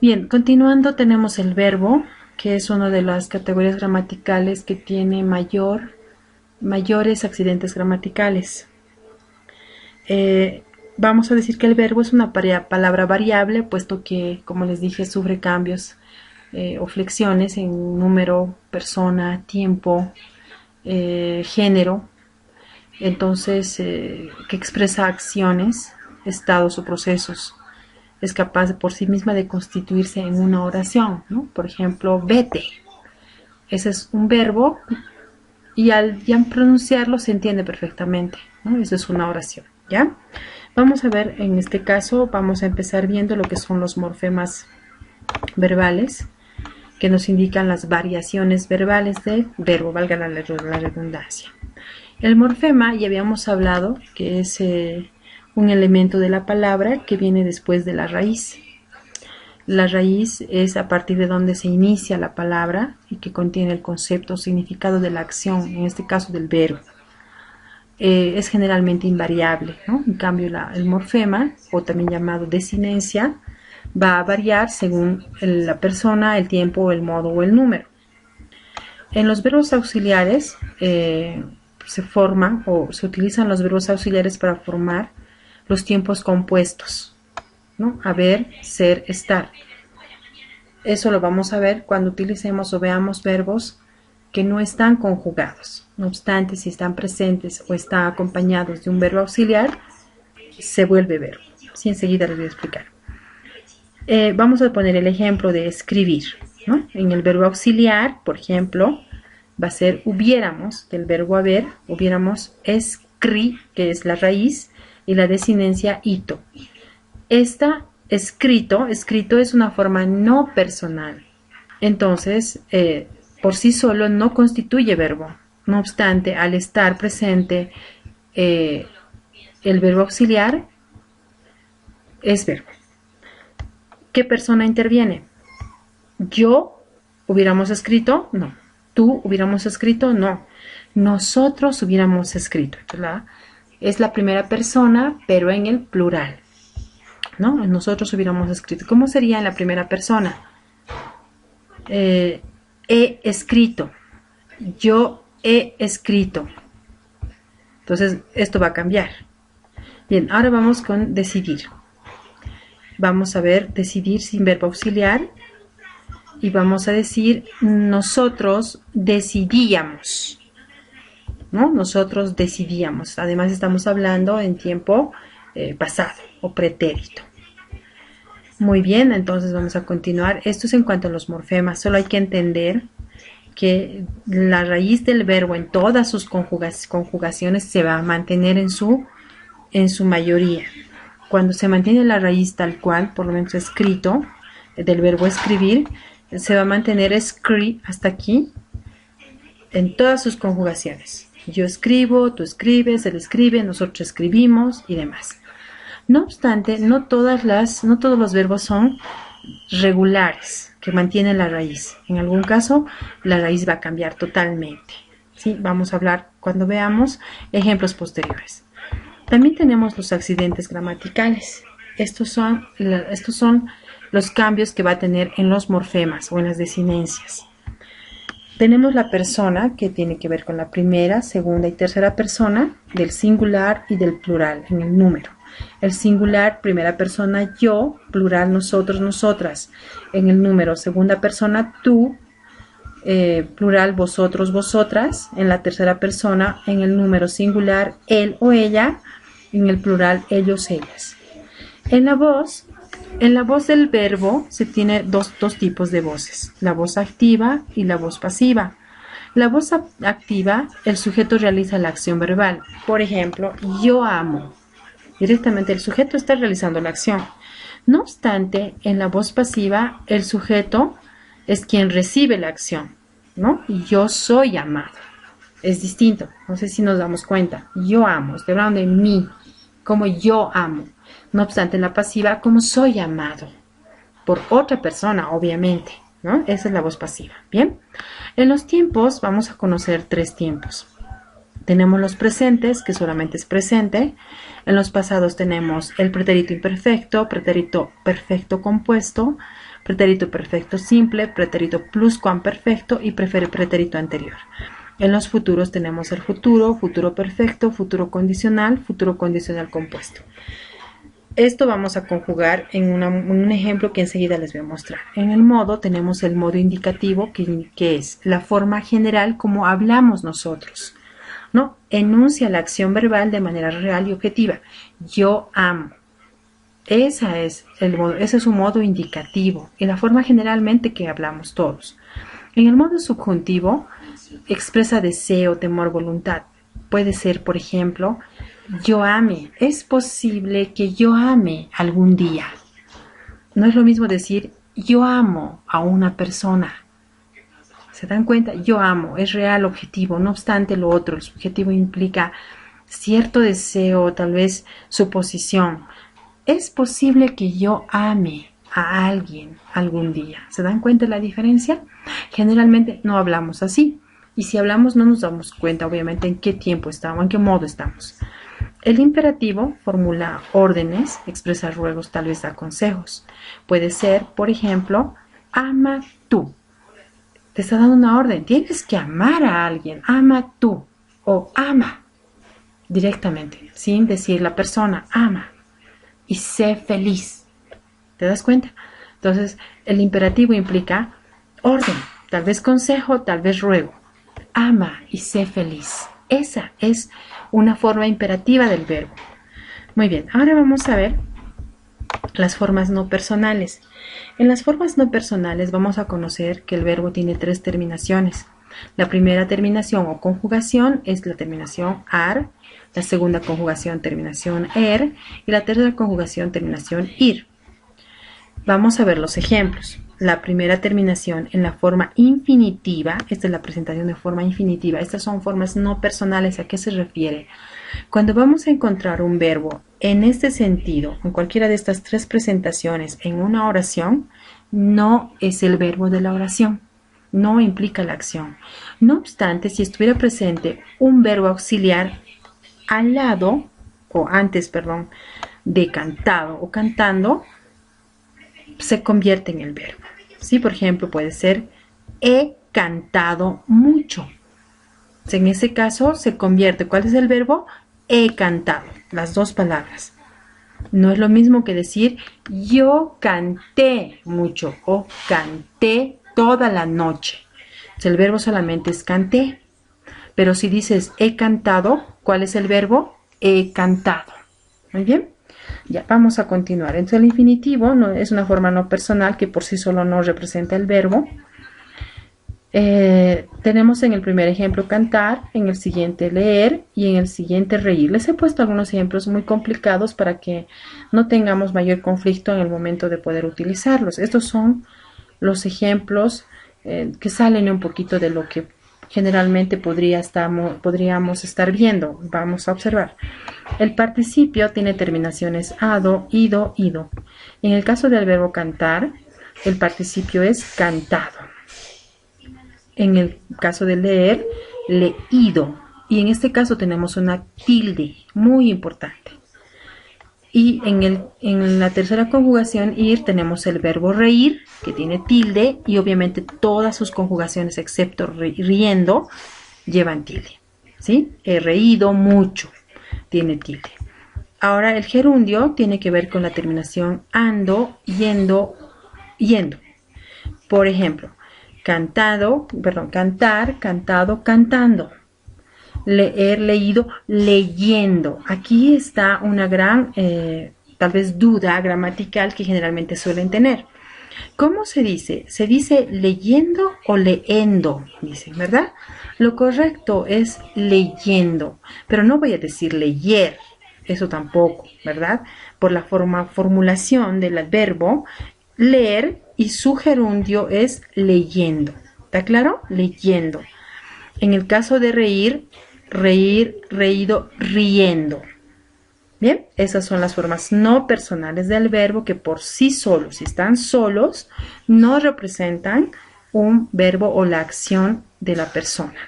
Bien, continuando tenemos el verbo, que es una de las categorías gramaticales que tiene mayores accidentes gramaticales. Vamos a decir que el verbo es una palabra variable, puesto que, como les dije, sufre cambios o flexiones en número, persona, tiempo, género. Entonces, que expresa acciones, estados o procesos. Es capaz por sí misma de constituirse en una oración, ¿no? Por ejemplo, vete. Ese es un verbo y al ya pronunciarlo se entiende perfectamente, ¿no? Eso es una oración, ¿ya? Vamos a ver, en este caso, vamos a empezar viendo lo que son los morfemas verbales, que nos indican las variaciones verbales del verbo, valga la redundancia. El morfema, ya habíamos hablado, que es un elemento de la palabra que viene después de la raíz. La raíz es a partir de donde se inicia la palabra y que contiene el concepto o significado de la acción, en este caso del verbo. Es generalmente invariable, ¿no? En cambio, el morfema, o también llamado desinencia, va a variar según la persona, el tiempo, el modo o el número. En los verbos auxiliares se forman o se utilizan los verbos auxiliares para formar los tiempos compuestos, ¿no? Haber, ser, estar. Eso lo vamos a ver cuando utilicemos o veamos verbos que no están conjugados. No obstante, si están presentes o están acompañados de un verbo auxiliar, se vuelve verbo. Sí, enseguida les voy a explicar. Vamos a poner el ejemplo de escribir, ¿no? En el verbo auxiliar, por ejemplo, va a ser hubiéramos, del verbo haber, hubiéramos escri, que es la raíz, y la desinencia ito. Esta escrito es una forma no personal. Entonces, por sí solo no constituye verbo. No obstante, al estar presente el verbo auxiliar es verbo. ¿Qué persona interviene? Yo hubiéramos escrito, no. Tú hubiéramos escrito, no. Nosotros hubiéramos escrito. Es la primera persona, pero en el plural, ¿no? Nosotros hubiéramos escrito. ¿Cómo sería en la primera persona? He escrito. Yo he escrito. Entonces, esto va a cambiar. Bien, ahora vamos con decidir. Vamos a ver decidir sin verbo auxiliar y vamos a decir nosotros decidíamos, ¿no? Nosotros decidíamos. Además estamos hablando en tiempo pasado o pretérito. Muy bien, entonces vamos a continuar. Esto es en cuanto a los morfemas. Solo hay que entender que la raíz del verbo en todas sus conjugaciones se va a mantener en su mayoría. Cuando se mantiene la raíz tal cual, por lo menos escrito, del verbo escribir, se va a mantener scri hasta aquí en todas sus conjugaciones. Yo escribo, tú escribes, él escribe, nosotros escribimos y demás. No obstante, no todos los verbos son regulares, que mantienen la raíz. En algún caso, la raíz va a cambiar totalmente. ¿Sí? Vamos a hablar cuando veamos ejemplos posteriores. También tenemos los accidentes gramaticales. Estos son los cambios que va a tener en los morfemas o en las desinencias. Tenemos la persona, que tiene que ver con la primera, segunda y tercera persona, del singular y del plural en el número. El singular, primera persona, yo, plural, nosotros, nosotras. En el número, segunda persona, tú, plural, vosotros, vosotras. En la tercera persona, en el número singular, él o ella. En el plural, ellos, ellas. En la voz del verbo se tiene dos tipos de voces, la voz activa y la voz pasiva. La voz activa, el sujeto realiza la acción verbal. Por ejemplo, yo amo. Directamente el sujeto está realizando la acción. No obstante, en la voz pasiva, el sujeto es quien recibe la acción, ¿no? Yo soy amado. Es distinto. No sé si nos damos cuenta. Yo amo. Estoy hablando de mí. Como yo amo. No obstante, en la pasiva, como soy amado. Por otra persona, obviamente, ¿no? Esa es la voz pasiva. Bien. En los tiempos vamos a conocer 3 tiempos. Tenemos los presentes, que solamente es presente. En los pasados tenemos el pretérito imperfecto, pretérito perfecto compuesto, pretérito perfecto simple, pretérito pluscuamperfecto y pretérito anterior. En los futuros tenemos el futuro, futuro perfecto, futuro condicional compuesto. Esto vamos a conjugar en un ejemplo que enseguida les voy a mostrar. En el modo tenemos el modo indicativo, que es la forma general como hablamos nosotros, ¿no? Enuncia la acción verbal de manera real y objetiva. Yo amo. Ese es un modo indicativo y la forma generalmente que hablamos todos. En el modo subjuntivo expresa deseo, temor, voluntad. Puede ser, por ejemplo, yo ame. Es posible que yo ame algún día. No es lo mismo decir yo amo a una persona. ¿Se dan cuenta? Yo amo, es real, objetivo. No obstante lo otro, el subjetivo implica cierto deseo, tal vez suposición. Es posible que yo ame a alguien algún día. ¿Se dan cuenta de la diferencia? Generalmente no hablamos así. Y si hablamos no nos damos cuenta, obviamente, en qué tiempo estamos, en qué modo estamos. El imperativo formula órdenes, expresa ruegos, tal vez da consejos. Puede ser, por ejemplo, ama tú. Te está dando una orden. Tienes que amar a alguien. Ama tú. O ama. Directamente, sin decir la persona. Ama. Y sé feliz. ¿Te das cuenta? Entonces, el imperativo implica orden. Tal vez consejo, tal vez ruego. Ama y sé feliz. Esa es una forma imperativa del verbo. Muy bien, ahora vamos a ver las formas no personales. En las formas no personales vamos a conocer que el verbo tiene 3 terminaciones. La primera terminación o conjugación es la terminación ar, la segunda conjugación terminación er y la tercera conjugación terminación ir. Vamos a ver los ejemplos. La primera terminación en la forma infinitiva, esta es la presentación de forma infinitiva, estas son formas no personales. ¿A qué se refiere? Cuando vamos a encontrar un verbo en este sentido, en cualquiera de estas 3 presentaciones en una oración, no es el verbo de la oración, no implica la acción. No obstante, si estuviera presente un verbo auxiliar al lado, o antes, perdón, de cantado o cantando, se convierte en el verbo. ¿Sí? Por ejemplo, puede ser he cantado mucho. En ese caso se convierte. ¿Cuál es el verbo? He cantado. Las 2 palabras. No es lo mismo que decir yo canté mucho o canté toda la noche. El verbo solamente es canté. Pero si dices he cantado, ¿cuál es el verbo? He cantado. Muy bien. Ya, vamos a continuar. Entonces el infinitivo no, es una forma no personal que por sí solo no representa el verbo. Tenemos en el primer ejemplo cantar, en el siguiente leer y en el siguiente reír. Les he puesto algunos ejemplos muy complicados para que no tengamos mayor conflicto en el momento de poder utilizarlos. Estos son los ejemplos que salen un poquito de lo que generalmente podríamos estar viendo. Vamos a observar. El participio tiene terminaciones ado, ido, ido. En el caso del verbo cantar, el participio es cantado. En el caso de leer, leído. Y en este caso tenemos una tilde muy importante. Y en la tercera conjugación, ir, tenemos el verbo reír, que tiene tilde, y obviamente todas sus conjugaciones, excepto riendo, llevan tilde. ¿Sí? He reído mucho, tiene tilde. Ahora el gerundio tiene que ver con la terminación ando, yendo, yendo. Por ejemplo, cantar, cantado, cantando. Leer, leído, leyendo. Aquí está una gran, tal vez duda gramatical que generalmente suelen tener. ¿Cómo se dice? ¿Se dice leyendo o leendo? Dicen, ¿verdad? Lo correcto es leyendo, pero no voy a decir leyer, eso tampoco, ¿verdad? Por la formulación del verbo leer y su gerundio es leyendo. ¿Está claro? Leyendo. En el caso de reír, reír, reído, riendo. Bien, esas son las formas no personales del verbo que por sí solos, si están solos, no representan un verbo o la acción de la persona.